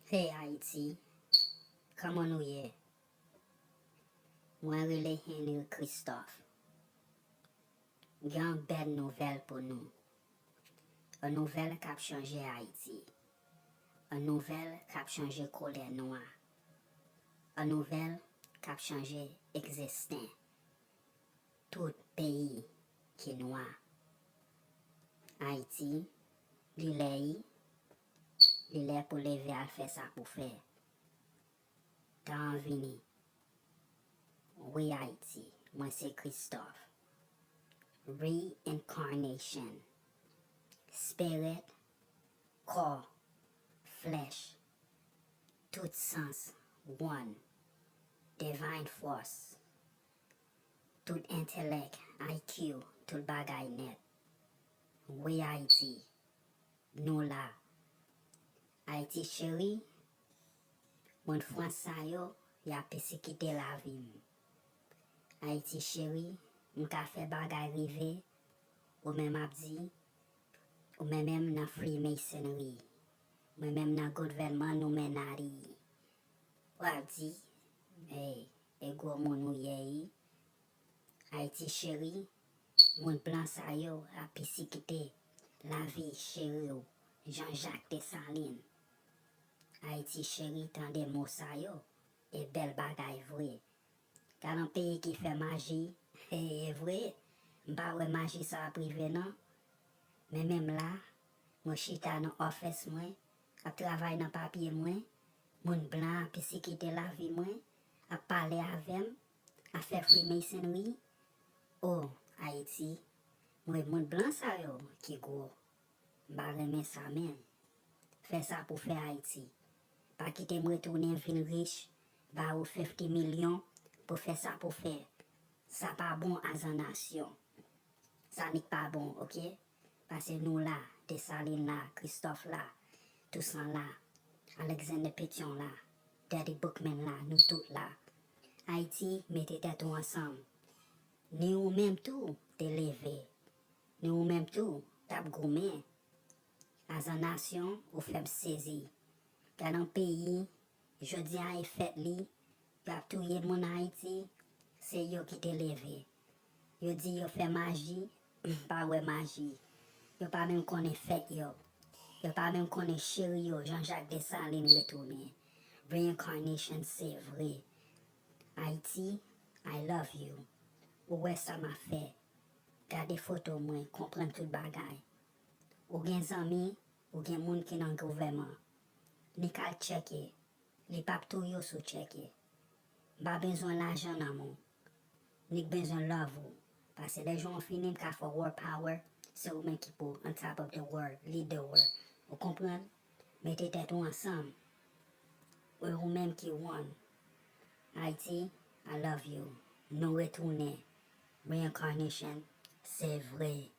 Hey Ayiti, comment nou ye? Mwen rele Henri Christophe. Gen bel nouvel pou nou. Un nouvel kap chanje Haiti. Un nouvel kap chanje kolè noa. Un nouvel kap chanje eksisten. Tout peyi ki noa. Haiti, li lè pou leve al fè sa pou fè. Tan vini. Oui Haiti, mwen se Christophe. Reincarnation. Spirit, corps, flesh, tout sens, one. Divine force. Tout intellect, IQ, tout bagay net. Oui Haiti, nou la. Haiti chéri, moun Fransa yo, ya pesekite la vim. Haiti chéri, mka fe bagay rive, ou men ap di, ou men nan Freemasonry, ou men nan gouvernement nou menari. Ou ap di, e gwo moun ou ye. Haiti chéri, moun blanc sa yo ap pesekite la vi chéri yo, Jean-Jacques Dessalines. Haiti chéri, tan de mou sa yo, e bel bagay vwe. Kanan peyi ki fe maji, e vwe, mba we maji sa prive nan. Men menm la, mwen chita nan ofes mwen, ap travay nan papye mwen, moun blan ap pesekite la vi mwen, ap pale avem, ap fe Freemasonry. Oh, Haiti, mwen moun blan sa yo ki gwo. Mba remen sa men. Fè sa pou fè Haiti. Pa kite mwen tounen vin riche, ba ou 50 milyon pou fè sa pou fè. Sa pa bon as an nasyon. Sa nik pa bon, ok? Pase nou la, Dessalines la, Christophe la, Toussaint la, Alexander Pétion la, Daddy Bookman la, nou tout la. Haiti, mette tèt ou ansam. Ni ou menm tou te leve. Ni ou menm tou tap goumen. As an nasyon, ou feb sezi. Kanan peyi, jodi a e fet li, yo ap touye moun Haiti, se yo ki te leve. Yo di yo fe maji, pa we maji. Yo pa menm konen fet yo. Yo pa menm konen chéri yo, Jean-Jacques Dessalines retourne. Reincarnation se vre. Haiti, I love you. Ou wè sa ma fe. Gade foto mwen, kompren tout bagay. Ou gen zami, ou gen moun ki nan gouvernement. Ni kal cheke, li pap tou yo sou cheke. Ba bezon l'ajan nan moun. Ni bezon love ou. Pase le joun finim ka for world power, se ou men ki pou on top of the world, lead the world. Ou kompren? Mette tèt ou ansam. Ou men ki one. Haiti, I love you. Nou retourne. Reincarnation, se vre.